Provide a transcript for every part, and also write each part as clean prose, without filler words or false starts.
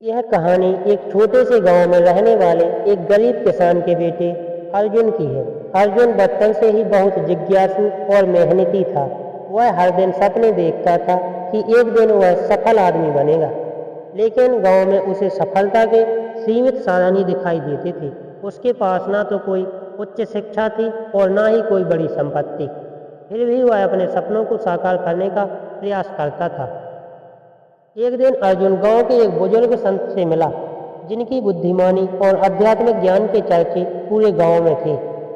यह कहानी एक छोटे से गांव में रहने वाले एक गरीब किसान के बेटे अर्जुन की है। अर्जुन बचपन से ही बहुत जिज्ञासु और मेहनती था। वह हर दिन सपने देखता था कि एक दिन वह सफल आदमी बनेगा, लेकिन गांव में उसे सफलता के सीमित साधन ही दिखाई देते थे। उसके पास ना तो कोई उच्च शिक्षा थी और ना ही कोई बड़ी संपत्ति। फिर भी वह अपने सपनों को साकार करने का प्रयास करता था। एक दिन अर्जुन गांव के एक बुजुर्ग संत से मिला, जिनकी बुद्धिमानी और आध्यात्मिक ज्ञान के चर्चे पूरे गांव में थे।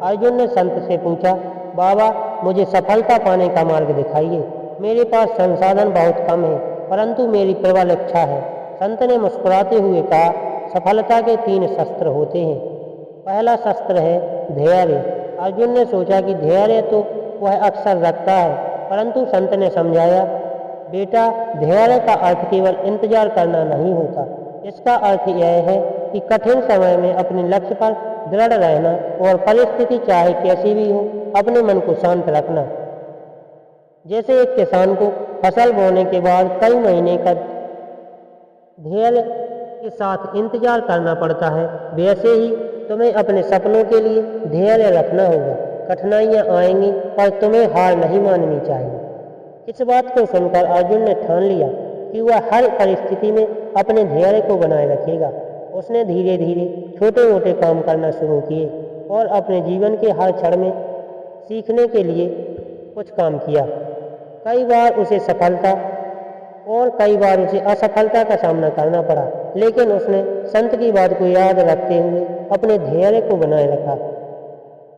अर्जुन ने संत से पूछा, बाबा, मुझे सफलता पाने का मार्ग दिखाइए। मेरे पास संसाधन बहुत कम है, परंतु मेरी प्रबल इच्छा है। संत ने मुस्कुराते हुए कहा, सफलता के 3 शस्त्र होते हैं। पहला शस्त्र है धैर्य। अर्जुन ने सोचा कि धैर्य तो वह अक्सर रखता है, परंतु संत ने समझाया, बेटा, धैर्य का अर्थ केवल इंतजार करना नहीं होता। इसका अर्थ यह है कि कठिन समय में अपने लक्ष्य पर दृढ़ रहना और परिस्थिति चाहे कैसी भी हो, अपने मन को शांत रखना। जैसे एक किसान को फसल बोने के बाद कई महीने का धैर्य के साथ इंतजार करना पड़ता है, वैसे ही तुम्हें अपने सपनों के लिए धैर्य रखना होगा। कठिनाइयां आएंगी, पर तुम्हें हार नहीं माननी चाहिए। इस बात को सुनकर अर्जुन ने ठान लिया कि वह हर परिस्थिति में अपने धैर्य को बनाए रखेगा। उसने धीरे धीरे छोटे मोटे काम करना शुरू किए और अपने जीवन के हर क्षण में सीखने के लिए कुछ काम किया। कई बार उसे सफलता और कई बार उसे असफलता का सामना करना पड़ा, लेकिन उसने संत की बात को याद रखते हुए अपने धैर्य को बनाए रखा।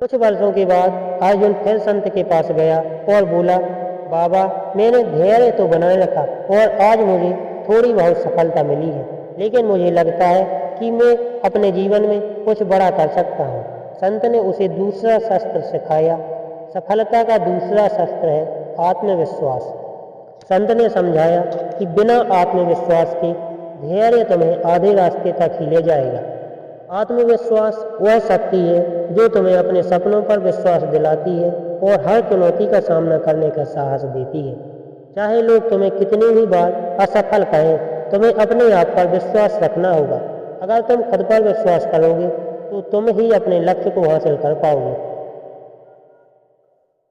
कुछ वर्षों के बाद अर्जुन फिर संत के पास गया और बोला, बाबा, मैंने धैर्य तो बनाए रखा और आज मुझे थोड़ी बहुत सफलता मिली है, लेकिन मुझे लगता है कि मैं अपने जीवन में कुछ बड़ा कर सकता हूँ। संत ने उसे दूसरा शस्त्र सिखाया। सफलता का दूसरा शस्त्र है आत्मविश्वास। संत ने समझाया कि बिना आत्मविश्वास के धैर्य तुम्हें आधे रास्ते तक ही ले जाएगा। आत्मविश्वास वह शक्ति है जो तुम्हें अपने सपनों पर विश्वास दिलाती है और हर चुनौती का सामना करने का साहस देती है। चाहे लोग तुम्हें कितनी भी बार असफल कहें, तुम्हें अपने आप पर विश्वास रखना होगा। अगर तुम खुद पर विश्वास करोगे तो तुम ही अपने लक्ष्य को हासिल कर पाओगे।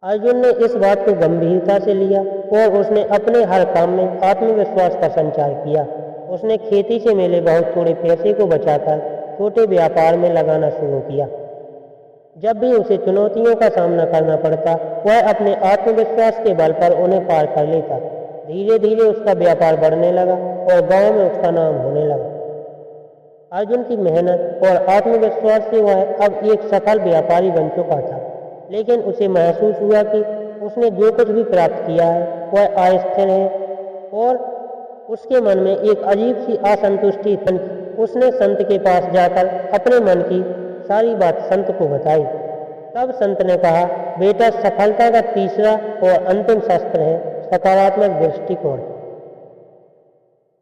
अर्जुन ने इस बात को गंभीरता से लिया और उसने अपने हर काम में आत्मविश्वास का संचार किया। उसने खेती से मिले बहुत थोड़े पैसे को बचाकर छोटे व्यापार में लगाना शुरू किया। जब भी उसे चुनौतियों का सामना करना पड़ता, वह अपने आत्मविश्वास के बल पर उन्हें पार कर लेता। धीरे धीरे उसका व्यापार बढ़ने लगा और गांव में उसका नाम होने लगा। अर्जुन की मेहनत और आत्मविश्वास से वह अब एक सफल व्यापारी बन चुका था, लेकिन उसे महसूस हुआ कि उसने जो कुछ भी प्राप्त किया है वह अस्थिर है और उसके मन में एक अजीब सी असंतुष्टि थी। उसने संत के पास जाकर अपने मन की सारी बात संत को बताई। तब संत ने कहा, बेटा, सफलता का तीसरा और अंतिम शस्त्र है सकारात्मक दृष्टिकोण।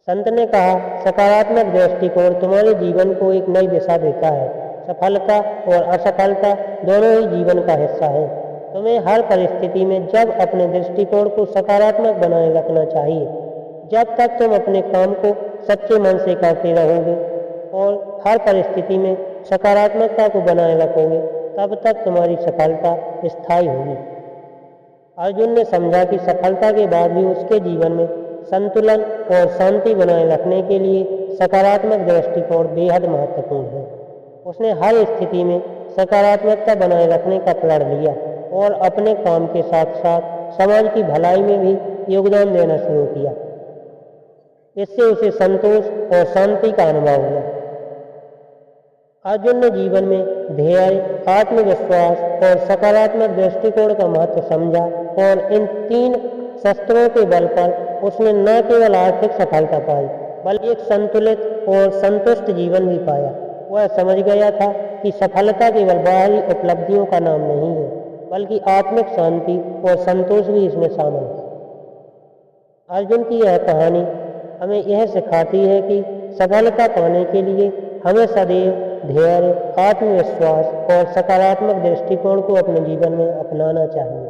संत ने कहा, सकारात्मक दृष्टिकोण तुम्हारे जीवन को एक नई दिशा देता है। सफलता और असफलता दोनों ही जीवन का हिस्सा है। तुम्हें हर परिस्थिति में जब अपने दृष्टिकोण को सकारात्मक बनाए रखना चाहिए। जब तक तुम अपने काम को सच्चे मन से करते रहोगे और हर परिस्थिति में सकारात्मकता को बनाए रखोगे, तब तक तुम्हारी सफलता स्थायी होगी। अर्जुन ने समझा कि सफलता के बाद भी उसके जीवन में संतुलन और शांति बनाए रखने के लिए सकारात्मक दृष्टिकोण बेहद महत्वपूर्ण है। उसने हर स्थिति में सकारात्मकता बनाए रखने का प्रण लिया और अपने काम के साथ साथ समाज की भलाई में भी योगदान देना शुरू किया। इससे उसे संतोष और शांति का अनुभव हुआ। अर्जुन ने जीवन में धैर्य, आत्मविश्वास और सकारात्मक दृष्टिकोण का महत्व समझा और इन 3 शस्त्रों के बल पर उसने न केवल आर्थिक सफलता पाई, बल्कि एक संतुलित और संतुष्ट जीवन भी पाया। वह समझ गया था कि सफलता केवल बाहरी उपलब्धियों का नाम नहीं है, बल्कि आत्मिक शांति और संतोष भी इसमें शामिल है। अर्जुन की यह कहानी हमें यह सिखाती है कि सफलता पाने के लिए हमें सदैव धैर्य, आत्मविश्वास और सकारात्मक दृष्टिकोण को अपने जीवन में अपनाना चाहिए।